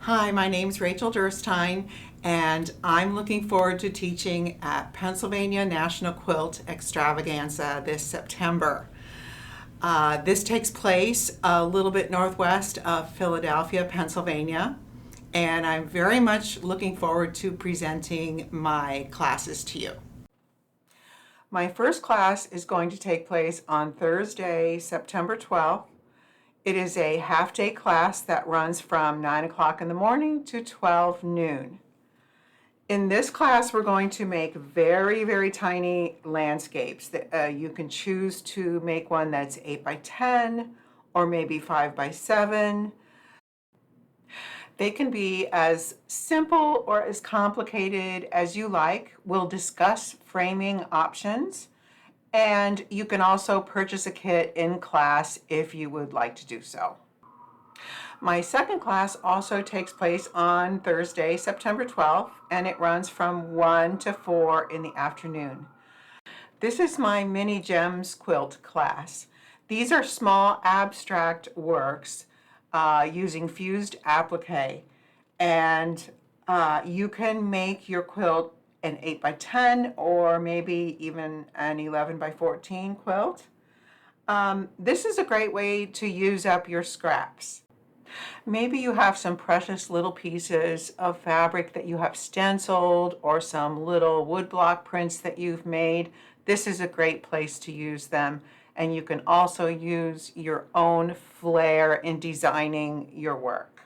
Hi, my name's Rachel Durstein, and I'm looking forward to teaching at Pennsylvania National Quilt Extravaganza this September. This takes place a little bit northwest of Philadelphia, Pennsylvania, and I'm very much looking forward to presenting my classes to you. My first class is going to take place on Thursday, September 12th. It is a half-day class that runs from 9 o'clock in the morning to 12 noon. In this class, we're going to make very, very tiny landscapes. You can choose to make one that's 8 by 10 or maybe 5 by 7. They can be as simple or as complicated as you like. We'll discuss framing options. And you can also purchase a kit in class if you would like to do so. My second class also takes place on Thursday, September 12th, and it runs from 1 to 4 in the afternoon. This is my Mini Gems quilt class. These are small abstract works using fused applique, and you can make your quilt an 8 by 10 or maybe even an 11 by 14 quilt. This is a great way to use up your scraps. Maybe you have some precious little pieces of fabric that you have stenciled or some little woodblock prints that you've made. This is a great place to use them, and you can also use your own flair in designing your work.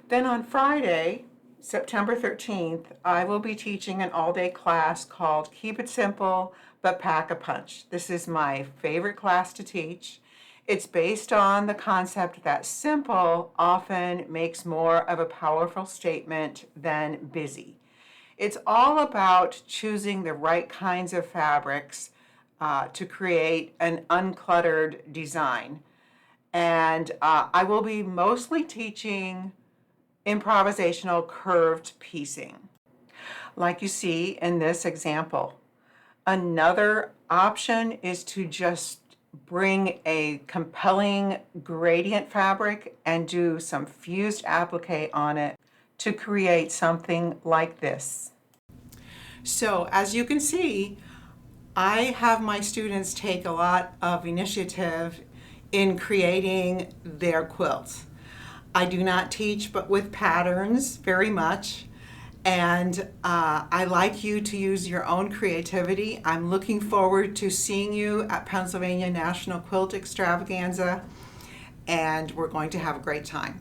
Then on Friday, September 13th, I will be teaching an all-day class called Keep It Simple, but Pack a Punch. This is my favorite class to teach. It's based on the concept that simple often makes more of a powerful statement than busy. It's all about choosing the right kinds of fabrics to create an uncluttered design. And I will be mostly teaching improvisational curved piecing, like you see in this example. Another option is to just bring a compelling gradient fabric and do some fused applique on it to create something like this. So as you can see, I have my students take a lot of initiative in creating their quilts. I do not teach but with patterns very much, and I like you to use your own creativity. I'm looking forward to seeing you at Pennsylvania National Quilt Extravaganza, and we're going to have a great time.